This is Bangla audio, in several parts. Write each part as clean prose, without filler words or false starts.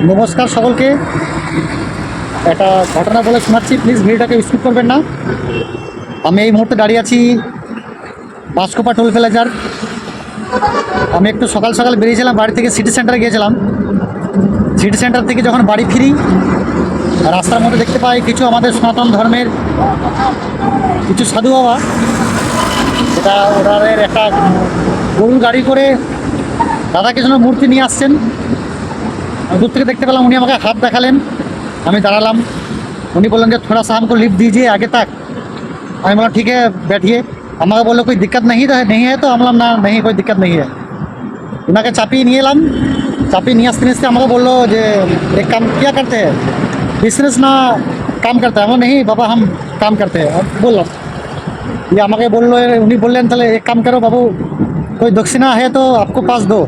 নমস্কার সকলকে। একটা ঘটনা বলে শোনাচ্ছি, প্লিজ ভিডিওটাকে স্কিপ করবেন না। আমি এই মুহূর্তে দাঁড়িয়ে আছি বাঁশকোপা টোল প্লাজার। আমি একটু সকাল সকাল বেরিয়েছিলাম, বাড়ি থেকে সিটি সেন্টারে গিয়েছিলাম। সিটি সেন্টার থেকে যখন বাড়ি ফিরি, রাস্তার মধ্যে দেখতে পাই কিছু আমাদের সনাতন ধর্মের কিছু সাধু বাবা, এটা ওনাদের একটা গরুর গাড়ি করে রাধাকৃষ্ণ মূর্তি নিয়ে আসছেন। আমি দূর থেকে দেখতে পেলাম, উনি আমাকে হাত দেখালেন, আমি দাঁড়ালাম। উনি বললেন যে थोड़ा सा हमको लिफ्ट दीजिए आगे तक। আমি বললাম ঠিক है बैठिए। আমাকে বললো कोई दिक्कत नहीं है তো। আমি বললাম না, नहीं कोई दिक्कत नहीं है। ওনাকে চাপিয়ে নিয়ে এলাম। চাপিয়ে নিয়ে আসতে আমাকে বললো যে एक काम क्या करते हैं, बिजनेस ना काम करते हैं। नहीं बाबा हम काम करते हैं। বললাম ये আমাকে বললো, উনি বললেন তাহলে एक काम करो बाबू, कोई दक्षिणा है तो आपको पास दो।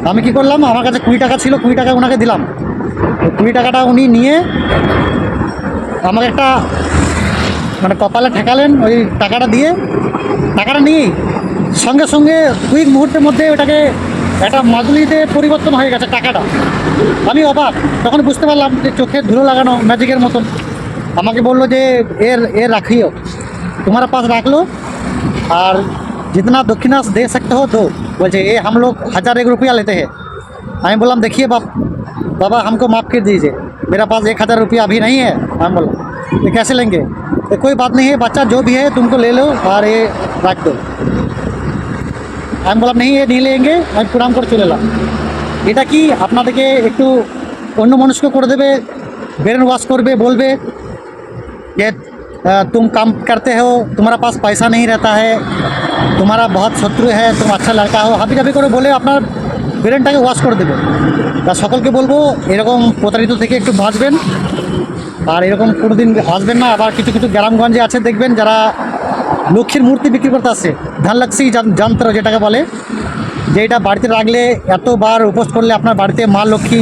আমি কী করলাম, আমার কাছে 20 টাকা ছিল, 20 টাকা ওনাকে দিলাম। 20 টাকাটা উনি নিয়ে আমাকে একটা মানে কপালে ঠেকালেন। ওই টাকাটা দিয়ে, টাকাটা নিয়েই সঙ্গে সঙ্গে কুইক মুহূর্তের মধ্যে ওটাকে একটা মাদুলিতে পরিবর্তন হয়ে গেছে টাকাটা। আমি অবাক, তখন বুঝতে পারলাম যে চোখে ধুলো লাগানো ম্যাজিকের মতন। আমাকে বললো যে এর রাখিও, तुम्हारा पास रख लो और जितना दक्षिणा दे सकते हो दो। बोलते ये हम लोग 1001 रुपया लेते हैं। मैं बोला देखिए बाबा हमको माफ़ कर दीजिए, मेरा पास 1000 रुपया अभी नहीं है। मैं बोला ये कैसे लेंगे, तो कोई बात नहीं है बच्चा, जो भी है तुमको ले लो और ये रख दो। আমি বললাম नहीं ये नहीं लेंगे। আমি প্রণাম করে চলে এলাম। এটা কি আপনাদেরকে একটু অন্য মনস্ক করে দেবে, ব্রেন ওয়াশ করবে, বলবে যে तुम काम करते हो, तुम्हारा पास पैसा नहीं रहता है, तुम्हारा बहुत शत्रु है, तुम अच्छा लड़का हो, হাবি জাবি করে বলে আপনার ব্রেনটাকে ওয়াশ করে দেবে। তা সকলকে বলবো এরকম প্রতারিত থেকে একটু বাঁচবেন, আর এরকম কোনো দিন আসবেন না। আবার কিছু কিছু গ্রামগঞ্জে আছে দেখবেন যারা লক্ষ্মীর মূর্তি বিক্রি করতে আসে, ধানলক্ষ্মী যন্ত্র যেটাকে বলে, যে এটা বাড়িতে রাখলে এতবার উপোস করলে আপনার বাড়িতে মা লক্ষ্মী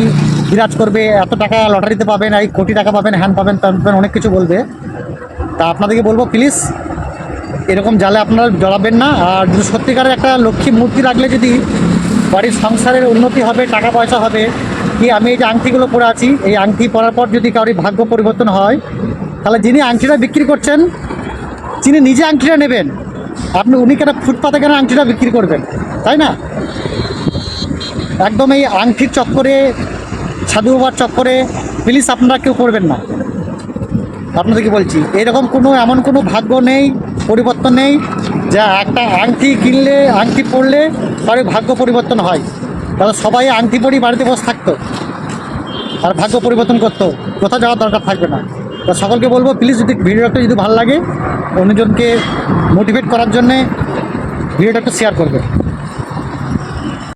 বিরাজ করবে, এত টাকা লটারিতে পাবেন, এই কোটি টাকা পাবেন, হ্যান পাবেন, ত্যান পাবেন, অনেক কিছু বলবে। তা আপনাদেরকে বলবো প্লিজ এরকম জালে আপনারা জড়াবেন না। আর যদি সত্যিকারের একটা লক্ষ্মী মূর্তি রাখলে যদি বাড়ির সংসারের উন্নতি হবে, টাকা পয়সা হবে। কি আমি এই যে আংটিগুলো পরে আছি, এই আংটি পরার পর যদি কারোর ভাগ্য পরিবর্তন হয়, তাহলে যিনি আংটিটা বিক্রি করছেন তিনি নিজে আংটিটা নেবেন। উনি কেন ফুটপাতে কেন আংটিটা বিক্রি করবেন, তাই না? একদম এই আংটির চক্করে, সাধু বাবার চক্করে প্লিজ আপনারা কেউ করবেন না। আপনাদেরকে বলছি এরকম এমন কোনো ভাগ্য নেই, পরিবর্তন নেই যা একটা আংটি কিনলে, আংটি পরলে কারোর ভাগ্য পরিবর্তন হয়। তাহলে সবাই আংটি পরি বাড়িতে বসে থাকতো আর ভাগ্য পরিবর্তন করতো, কোথাও যাওয়ার দরকার থাকবে না। তো সকলকে বলবো প্লিজ যদি ভিডিওটা যদি ভালো লাগে, অন্যজনকে মোটিভেট করার জন্যে ভিডিওটা একটু শেয়ার করবে।